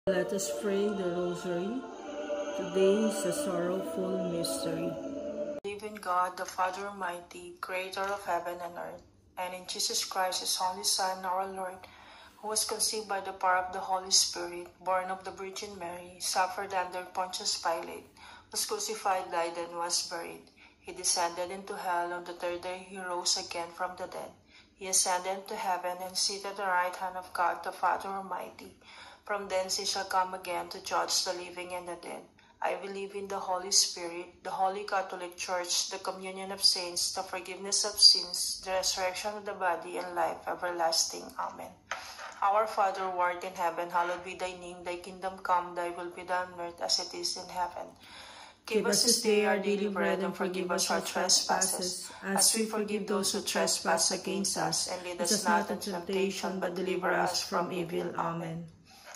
Let us pray the Rosary. Today is a sorrowful mystery. Believe in God, the Father Almighty, creator of heaven and earth, and in Jesus Christ, his only Son, our Lord, who was conceived by the power of the Holy Spirit, born of the Virgin Mary, suffered under Pontius Pilate, was crucified, died, and was buried. He descended into hell. On the third day he rose again from the dead. He ascended to heaven and seated at the right hand of God the Father Almighty. From thence he shall come again to judge the living and the dead. I believe in the Holy Spirit, the Holy Catholic Church, the communion of saints, the forgiveness of sins, the resurrection of the body, and life everlasting. Amen. Our Father, who art in heaven, hallowed be thy name. Thy kingdom come, thy will be done on earth as it is in heaven. Give us this day our daily bread, and forgive us our trespasses, as we forgive those who trespass against us. And lead us not into temptation, but deliver us from evil. Amen.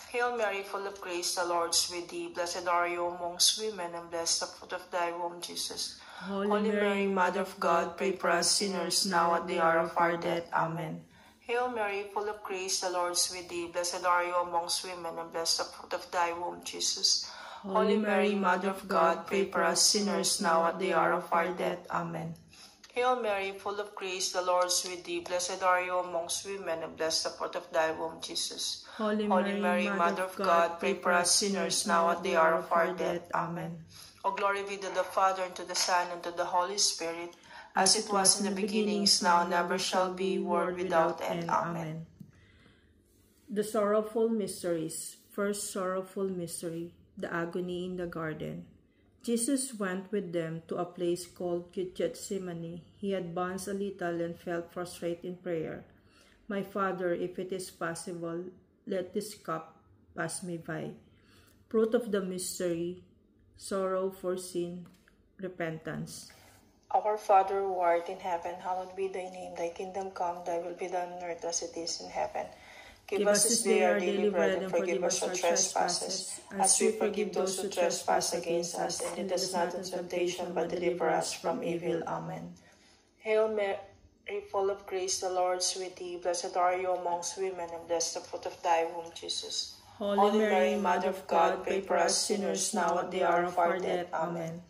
Hail Mary, full of grace, the Lord is with thee. Blessed are you amongst women, and blessed the fruit of thy womb, Jesus. Holy Mary, Mother of God, pray for us sinners, now at the hour of our death. Amen. Hail Mary, full of grace, the Lord is with thee. Blessed are you amongst women, and blessed the fruit of thy womb, Jesus. Holy Mary, Mother of God, pray for us sinners, now at the hour of our death. Amen. Hail Mary, full of grace, the Lord is with thee. Blessed are you amongst women, and blessed the fruit of thy womb, Jesus. Holy Mary, Mother of God, pray for us sinners, now at the hour of our death. Amen. O glory be to the Father, and to the Son, and to the Holy Spirit, as it was in the beginning, is now, and ever shall be, world without end. Amen. The sorrowful mysteries. First sorrowful mystery, the agony in the garden. Jesus went with them to a place called Gethsemane. He advanced a little and fell prostrate in prayer. My Father, if it is possible, let this cup pass me by. Fruit of the mystery, sorrow for sin, repentance. Our Father, who art in heaven, hallowed be thy name. Thy kingdom come, thy will be done on earth as it is in heaven. Give us this day our daily bread, and forgive us our trespasses, as we forgive those who trespass against us. And lead us not into temptation, but deliver us from evil. Amen. Hail Mary, full of grace, the Lord is with thee. Blessed are you amongst women, and blessed the fruit of thy womb, Jesus. Holy Mary, Mother of God, pray for us sinners, now at the hour of our death. Amen.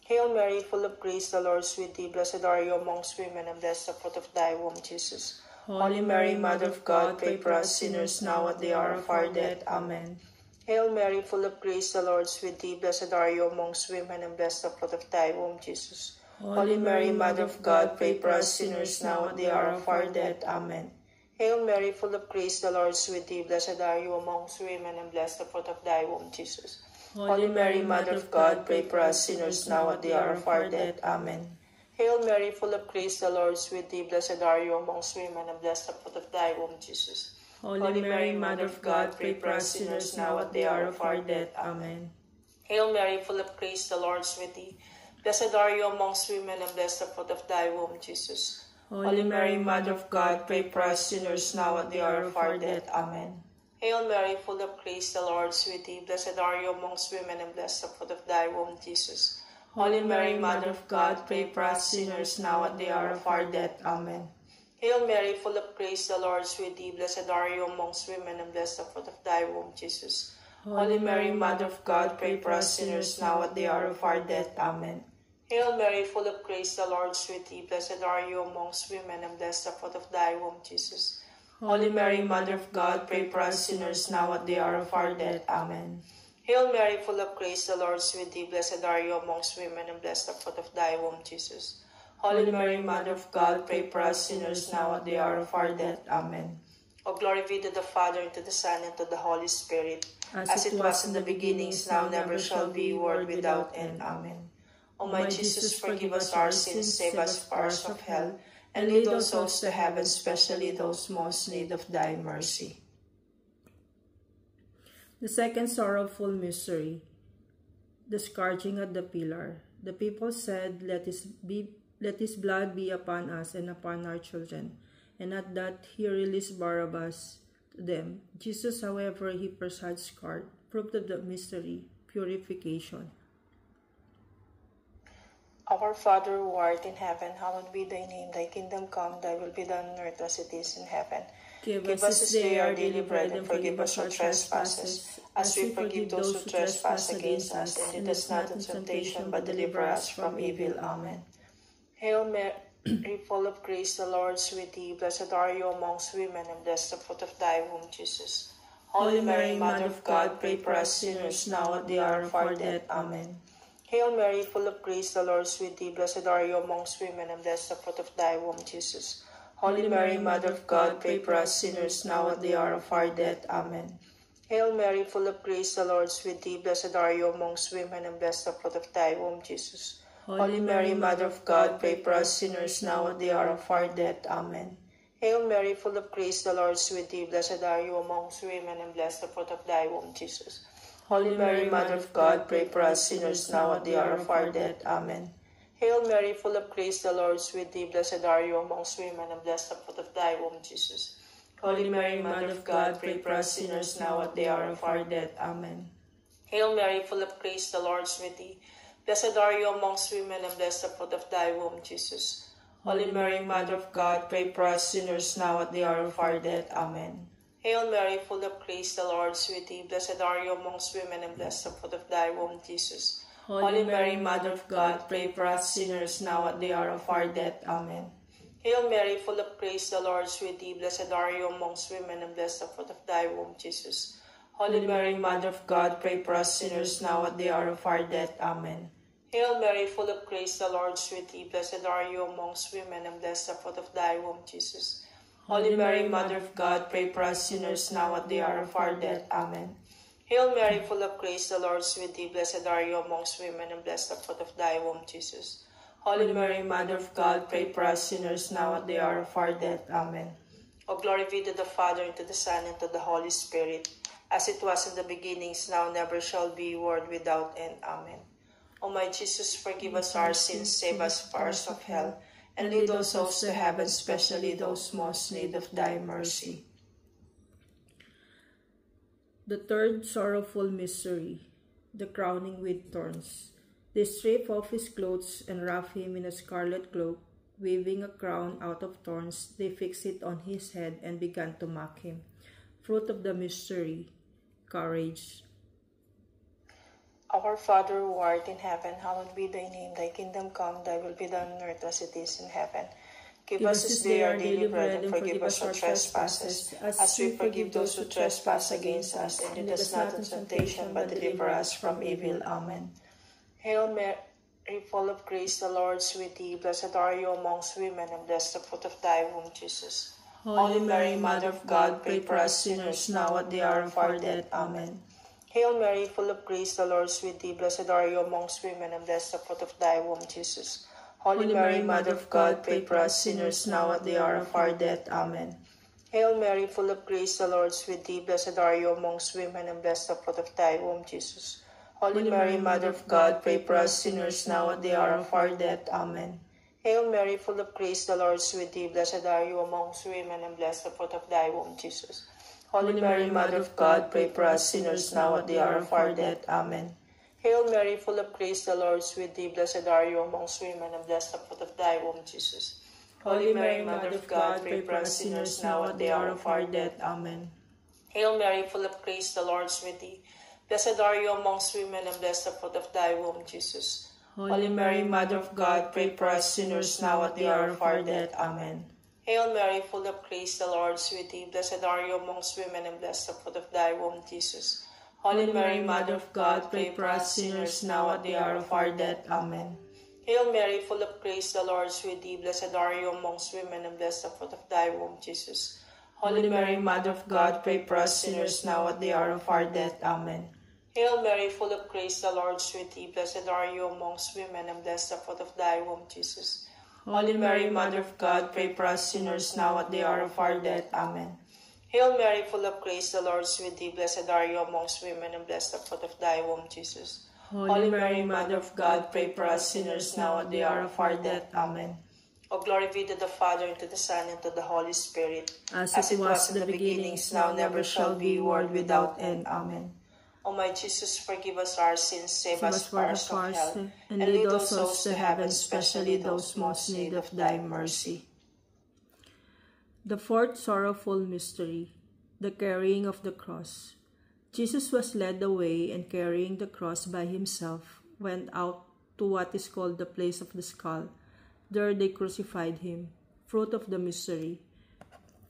Hail Mary, full of grace, the Lord is with thee. Blessed are you amongst women, and blessed the fruit of thy womb, Jesus. Holy Mary, Mother of God, pray for us sinners, now at the hour of our death. Amen. Hail Mary, full of grace, the Lord is with thee. Blessed are you amongst women, and blessed the fruit of thy womb, Jesus. Holy Mary, Mother of God, pray for us sinners, now at the hour of our death. Amen. Hail Mary, full of grace, the Lord is with thee. Blessed are you amongst women, and blessed the fruit of thy womb, Jesus. Holy Mary, Mother of God, pray for us sinners, now at the hour of our death. Amen. Hail Mary, full of grace, the Lord is with thee. Blessed are you amongst women, and blessed the fruit of thy womb, Jesus. Holy Mary, Mother of God, pray for us sinners, now at the hour of our death. Amen. Hail Mary, full of grace, the Lord is with thee. Blessed are you amongst women, and blessed the fruit of thy womb, Jesus. Holy Mary, Mother of God, pray for us sinners, now at the hour of our death. Amen. Hail Mary, full of grace, the Lord is with thee. Blessed are you amongst women, and blessed the fruit of thy womb, Jesus. Holy Mary, Mother of God, pray for us sinners, now at the hour of our death. Amen. Hail Mary, full of grace, the Lord is with thee. Blessed are you amongst women, and blessed the fruit of thy womb, Jesus. Holy Mary, Mother of God, pray for us sinners, now at the hour of our death. Amen. Hail Mary, full of grace, the Lord is with thee. Blessed are you amongst women, and blessed the fruit of thy womb, Jesus. Holy Mary, Mother of God, pray for us sinners, now at the hour of our death. Amen. Hail Mary, full of grace, the Lord is with thee. Blessed are you amongst women, and blessed the fruit of thy womb, Jesus. Holy Mary, Mother of God, pray for us sinners, now at the hour of our death. Amen. O glory be to the Father, and to the Son, and to the Holy Spirit, as it was in the beginning, is now, and ever shall be, world without end. Amen. O my Jesus, forgive us our sins, save us from the fires of hell, and lead all souls to heaven, especially those most in need of thy mercy. The second sorrowful mystery, the scourging at the pillar. The people said, Let his blood be upon us and upon our children. And at that he released Barabbas to them. Jesus, however, he persuades scourged, proved of the mystery, purification. Our Father, who art in heaven, hallowed be thy name. Thy kingdom come, thy will be done on earth as it is in heaven. Give us this day our daily bread, and forgive us our trespasses, as we forgive those who trespass against us. And lead us not into temptation, but deliver us from evil. Amen. Hail Mary, full of grace, the Lord is with thee. Blessed are you amongst women, and blessed the fruit of thy womb, Jesus. Holy Mary, Mother of God, pray for us sinners, now at the hour of our death. Amen. Hail Mary, full of grace, the Lord is with thee. Blessed are you amongst women, and blessed the fruit of thy womb, Jesus. Holy Mary, Mother of God, pray for us sinners, now at the hour of our death. Amen. Hail Mary, full of grace, the Lord is with thee. Blessed are you amongst women, and blessed the fruit of thy womb, Jesus. Holy Mary, Mother of God, pray for us sinners, now at the hour of our death. Amen. Hail Mary, full of grace, the Lord is with thee. Blessed are you amongst women, and blessed the fruit of thy womb, Jesus. Holy Mary, Mother of God, pray for us sinners, now at the hour of our death. Amen. Hail Mary, full of grace, the Lord is with thee. Blessed are you amongst women, and blessed the fruit of thy womb, Jesus. Holy Mary, Mother of God, pray for us sinners, now at the hour of our death. Amen. Hail Mary, full of grace, the Lord is with thee. Blessed are you amongst women, and blessed the fruit of thy womb, Jesus. Holy Mary, Mother of God, pray for us sinners, now at the hour of our death. Amen. Hail Mary, full of grace, the Lord is with thee. Blessed are you amongst women, and blessed the fruit of thy womb, Jesus. Holy Mary, Mother of God, pray for us sinners, now at the hour of our death. Amen. Hail Mary, full of grace, the Lord is with thee. Blessed are you amongst women, and blessed the fruit of thy womb, Jesus. Holy Mary, Mother of God, pray for us sinners, now at the hour of our death. Amen. Hail Mary, full of grace, the Lord is with thee. Blessed are you amongst women, and blessed the fruit of thy womb, Jesus. Holy Mary, Mother of God, pray for us sinners, now at the hour of our death. Amen. Hail Mary, full of grace, the Lord is with thee. Blessed are you amongst women, and blessed the fruit of thy womb, Jesus. Holy Mary, Mother of God, pray for us sinners, now at the hour of our death. Amen. O glory be to the Father, and to the Son, and to the Holy Spirit, as it was in the beginning, is now, never shall be, world without end. Amen. O my Jesus, forgive us our sins, save us from the fires of hell, and lead those souls to heaven, especially those most in need of thy mercy. The third sorrowful mystery, the crowning with thorns. They stripped off his clothes and wrapped him in a scarlet cloak. Weaving a crown out of thorns, they fixed it on his head and began to mock him. Fruit of the mystery, courage. Our Father who art in heaven, hallowed be thy name. Thy kingdom come, thy will be done on earth as it is in heaven. Give us this day our daily bread, and forgive us our trespasses, as we forgive those who trespass against us. And lead us not into temptation, but deliver us from evil. Amen. Hail Mary, full of grace, the Lord is with thee. Blessed are you amongst women, and blessed the fruit of thy womb, Jesus. Holy Mary, Mother of God, pray for us sinners, now at the hour of our death. Amen. Hail Mary, full of grace, the Lord is with thee. Blessed are you amongst women, and blessed the fruit of thy womb, Jesus. Holy Mary, Mother of God, pray for us sinners, now at the hour of our death. Amen. Hail Mary, full of grace, the Lord is with thee. Blessed are you amongst women, and blessed the fruit of thy womb, Jesus. Holy Mary, Mother of God, pray for us sinners, now at the hour of our death. Amen. Hail Mary, full of grace, the Lord is with thee. Blessed are you amongst women, and blessed the fruit of thy womb, Jesus. Holy Mary, Mother of God, pray for us sinners, now at the hour of our death. Amen. Hail Mary, full of grace, the Lord is with thee. Blessed are you amongst women, and blessed the fruit of thy womb, Jesus. Holy Mary, Mother of God, pray for us sinners, now at the hour of our death. Amen. Hail Mary, full of grace, the Lord is with thee. Blessed are you amongst women, and blessed the fruit of thy womb, Jesus. Holy Mary, Mother of God, pray for us sinners, now at the hour of our death. Amen. Hail Mary, full of grace, the Lord is with thee. Blessed are you amongst women, and blessed the fruit of thy womb, Jesus. Holy Mary, Mother of God, pray for us sinners, now at the hour of our death. Amen. Hail Mary, full of grace, the Lord is with thee. Blessed are you amongst women, and blessed the fruit of thy womb, Jesus. Holy Mary, Mother of God, pray for us sinners, now at the hour of our death. Amen. Hail Mary, full of grace, the Lord is with thee. Blessed are you amongst women, and blessed the fruit of thy womb, Jesus. Holy Mary, Mother of God, pray for us sinners, now at the hour of our death. Amen. Hail Mary, full of grace, the Lord is with thee. Blessed are you amongst women, and blessed the fruit of thy womb, Jesus. Holy Mary, Mother of God, pray for us sinners, now at the hour of our death. Amen. O glory be to the Father, and to the Son, and to the Holy Spirit, as it was in the beginning, is now, never shall be, world without end. Amen. O my Jesus, forgive us our sins, save us from the fires of hell, and lead those souls to heaven, especially those most in need of thy mercy. The fourth sorrowful mystery, the carrying of the cross. Jesus was led away, and carrying the cross by himself, went out to what is called the place of the skull. There they crucified him. Fruit of the mystery,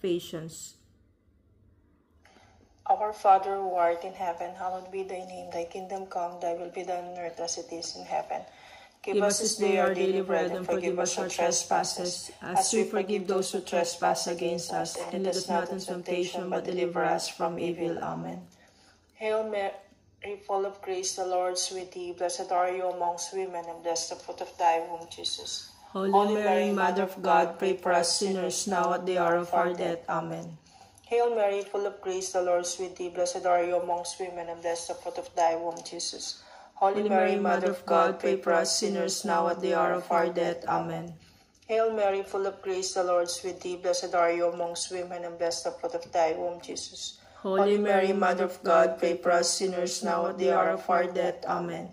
patience. Our Father who art in heaven, hallowed be thy name. Thy kingdom come, thy will be done on earth as it is in heaven. Give us this day our daily bread, and forgive us our trespasses, as we forgive those who trespass against us. And lead us not into temptation, but deliver us from evil. Amen. Hail Mary, full of grace, the Lord is with thee. Blessed are you amongst women, and blessed the fruit of thy womb, Jesus. Holy Mary, Mother of God, pray for us sinners, now at the hour of our death. Amen. Hail Mary, full of grace, the Lord is with thee. Blessed are you amongst women, and blessed the fruit of thy womb, Jesus. Holy Mary, Mother of God, pray for us sinners, now at the hour of our death. Amen. Hail Mary, full of grace, the Lord is with thee. Blessed are you amongst women, and blessed the fruit of thy womb, Jesus. Holy Mary, Mother of God, pray for us sinners, now at the hour of our death. Amen.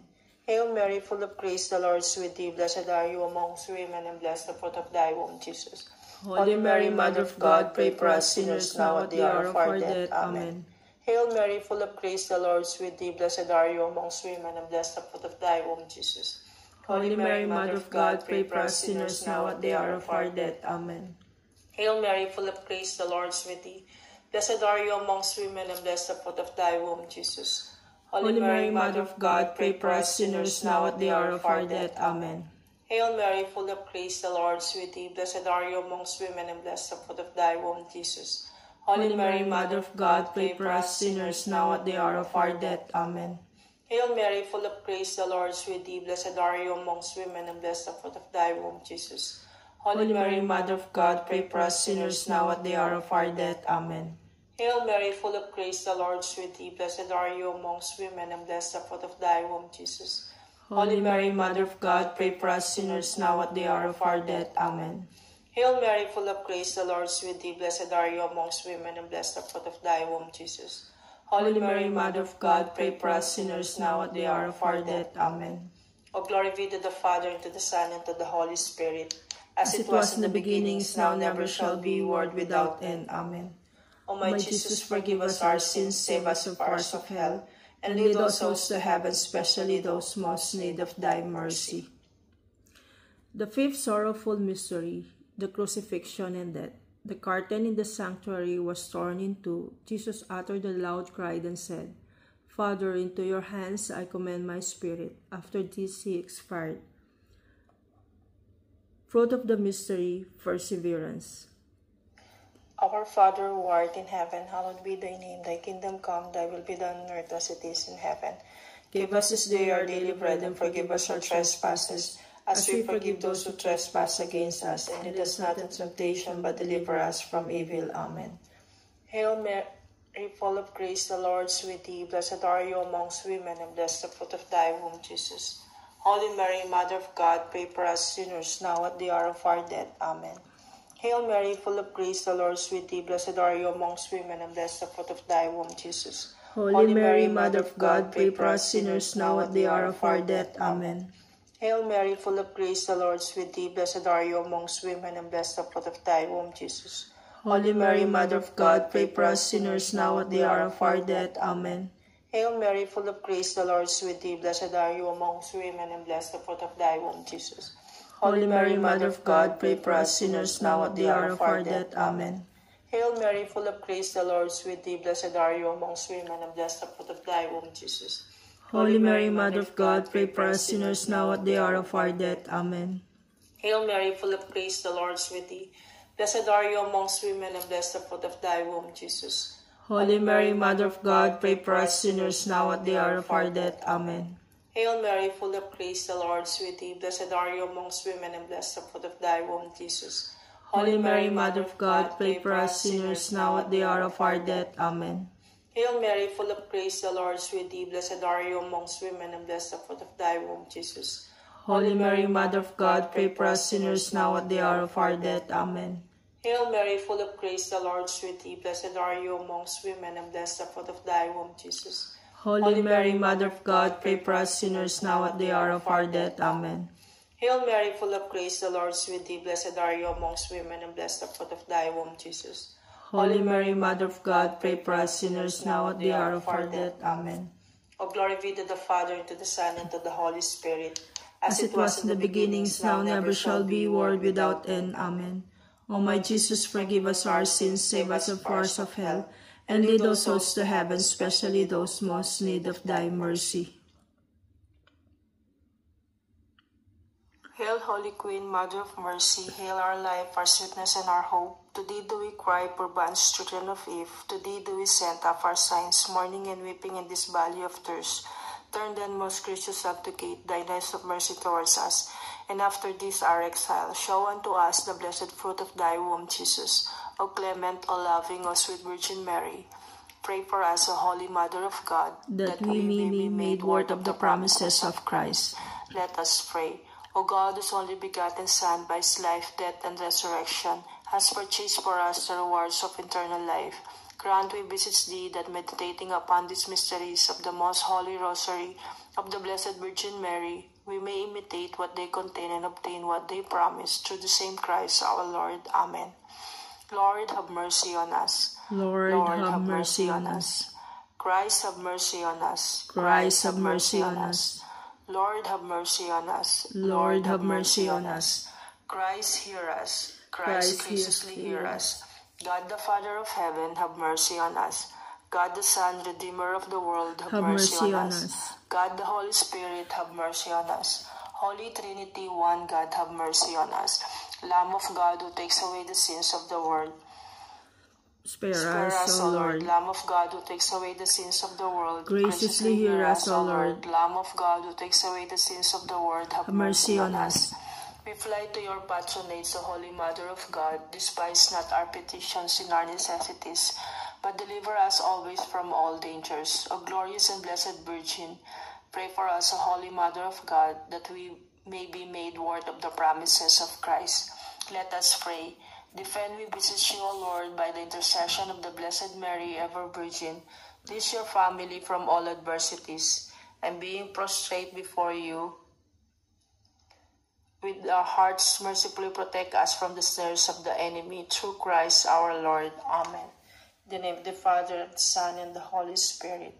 Hail Mary, full of grace, the Lord is with thee. Blessed are you amongst women, and blessed the fruit of thy womb, Jesus. Holy Mary, Mother of God, pray for us sinners, now at the hour of our death. Amen. Hail Mary, full of grace, the Lord is with thee. Blessed are you amongst women, and blessed the fruit of thy womb, Jesus. Holy Mary, Mother of God, pray for us sinners, now at the hour of our death. Amen. Hail Mary, full of grace, the Lord is with thee. Blessed are you amongst women, and blessed the fruit of thy womb, Jesus. Holy Mary, Mother of God, pray for us sinners, now at the hour of our death. Amen. Hail Mary, full of grace, the Lord is with thee. Blessed are you amongst women, and blessed the fruit of thy womb, Jesus. Holy Mary, Mother of God, pray for us sinners, now at the hour of our death. Amen. Hail Mary, full of grace, the Lord is with thee. Blessed are you amongst women, and blessed the fruit of thy womb, Jesus. Holy Mary, Mother of God, pray for us sinners, now at the hour of our death. Amen. Hail Mary, full of grace, the Lord is with thee. Blessed are you amongst women, and blessed the fruit of thy womb, Jesus. Holy Mary, Mother of God, pray for us sinners, now at the hour of our death. Amen. Hail Mary, full of grace, the Lord is with thee. Blessed are you amongst women, and blessed the fruit of thy womb, Jesus. Holy Mary, Mother of God, pray for us sinners, now at the hour of our death. Amen. O glory be to the Father, and to the Son, and to the Holy Spirit, as it was in the beginning, is now, never shall be, world without end. Amen. O my Jesus, forgive us our sins, save us from fires of hell, and lead all souls to heaven, especially those most in need of thy mercy. The fifth sorrowful mystery, the crucifixion and death. The curtain in the sanctuary was torn in two. Jesus uttered a loud cry and said, Father, into your hands I commend my spirit. After this he expired. Fruit of the mystery, perseverance. Our Father who art in heaven, hallowed be thy name. Thy kingdom come, thy will be done on earth as it is in heaven. Give us this day our daily bread, and forgive us our trespasses, as we forgive those who trespass against us. And lead us not into temptation, but deliver us from evil. Amen. Hail Mary, full of grace, the Lord is with thee. Blessed are you amongst women, and blessed the fruit of thy womb, Jesus. Holy Mary, Mother of God, pray for us sinners, now at the hour of our death. Amen. Hail Mary, full of grace, the Lord is with thee. Blessed are you amongst women, and blessed the fruit of thy womb, Jesus. Holy Mary, Mother of God, pray for us sinners, now at the hour of our death. Amen. Hail Mary, full of grace, the Lord is with thee. Blessed are you amongst women, and blessed the fruit of thy womb, Jesus. Holy Mary, Mother of God, pray for us sinners, now at the hour of our death. Amen. Hail Mary, full of grace, the Lord is with thee. Blessed are you amongst women, and blessed the fruit of thy womb, Jesus. Holy Mary, Mother of God, pray for us sinners, now at the hour of our death. Amen. Hail Mary, full of grace, the Lord is with thee. Blessed are you amongst women, and blessed the fruit of thy womb, Jesus. Holy Mary, Mother of God, pray for us sinners, now at the hour of our death. Amen. Hail Mary, full of grace, the Lord is with thee. Blessed are you amongst women, and blessed the fruit of thy womb, Jesus. Holy Mary, Mother of God, pray for us sinners, now at the hour of our death. Amen. Hail Mary, full of grace, the Lord is with thee. Blessed are you amongst women, and blessed the fruit of thy womb, Jesus. Holy Mary, Mother of God, pray for us sinners, now at the hour of our death. Amen. Hail Mary, full of grace, the Lord is with thee. Blessed are you amongst women, and blessed the fruit of thy womb, Jesus. Holy Mary, Mother of God, pray for us sinners, now at the hour of our death. Amen. Hail Mary, full of grace, the Lord is with thee. Blessed are you amongst women, and blessed the fruit of thy womb, Jesus. Holy Mary, Mother of God, pray for us sinners, now at the hour of our death. Amen. Hail Mary, full of grace, the Lord is with thee. Blessed are you amongst women, and blessed the fruit of thy womb, Jesus. Holy Mary, Mother of God, pray for us sinners now at the hour of our death. Amen. O glory be to the Father, and to the Son, and to the Holy Spirit, as it was in the beginning, now and ever shall be, world without end. Amen. O my Jesus, forgive us our sins, save us from the fires of hell, and lead all souls to heaven, especially those most in need of thy mercy. Hail, Holy Queen, Mother of Mercy, hail our life, our sweetness, and our hope. To thee do we cry, poor banished children of Eve. To thee do we send up our sighs, mourning and weeping in this valley of tears. Turn then, most gracious Advocate, thine eyes of mercy towards us, and after this our exile, show unto us the blessed fruit of thy womb, Jesus. O clement, O loving, O sweet Virgin Mary, pray for us, O Holy Mother of God, that we may be made worthy of the promises of Christ. Let us pray. O God, whose only begotten Son, by his life, death, and resurrection, has purchased for us the rewards of eternal life, grant, we beseech thee, that meditating upon these mysteries of the most holy rosary of the Blessed Virgin Mary, we may imitate what they contain and obtain what they promise, through the same Christ our Lord. Amen. Lord, have mercy on us. Lord, have mercy on us. Christ, have mercy on us. Christ, have mercy on us. Lord, have mercy on us. Lord, have mercy on us. Christ, hear us. Christ, graciously hear us. God the Father of heaven, have mercy on us. God the Son, Redeemer of the world, have mercy on us. God the Holy Spirit, have mercy on us. Holy Trinity, one God, have mercy on us. Lamb of God, who takes away the sins of the world, spare us, O Lord. Lamb of God, who takes away the sins of the world, graciously hear us, O Lord. Lamb of God, who takes away the sins of the world, have mercy on us. We fly to your patronage, O Holy Mother of God. Despise not our petitions in our necessities, but deliver us always from all dangers. O glorious and blessed Virgin, pray for us, O Holy Mother of God, that we may be made worthy of the promises of Christ. Let us pray. Defend, we beseech you, O Lord, by the intercession of the Blessed Mary, ever Virgin, this your family from all adversities, and being prostrate before you, with our hearts mercifully protect us from the snares of the enemy, through Christ our Lord. Amen. In the name of the Father, and the Son, and the Holy Spirit.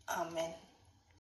Amen.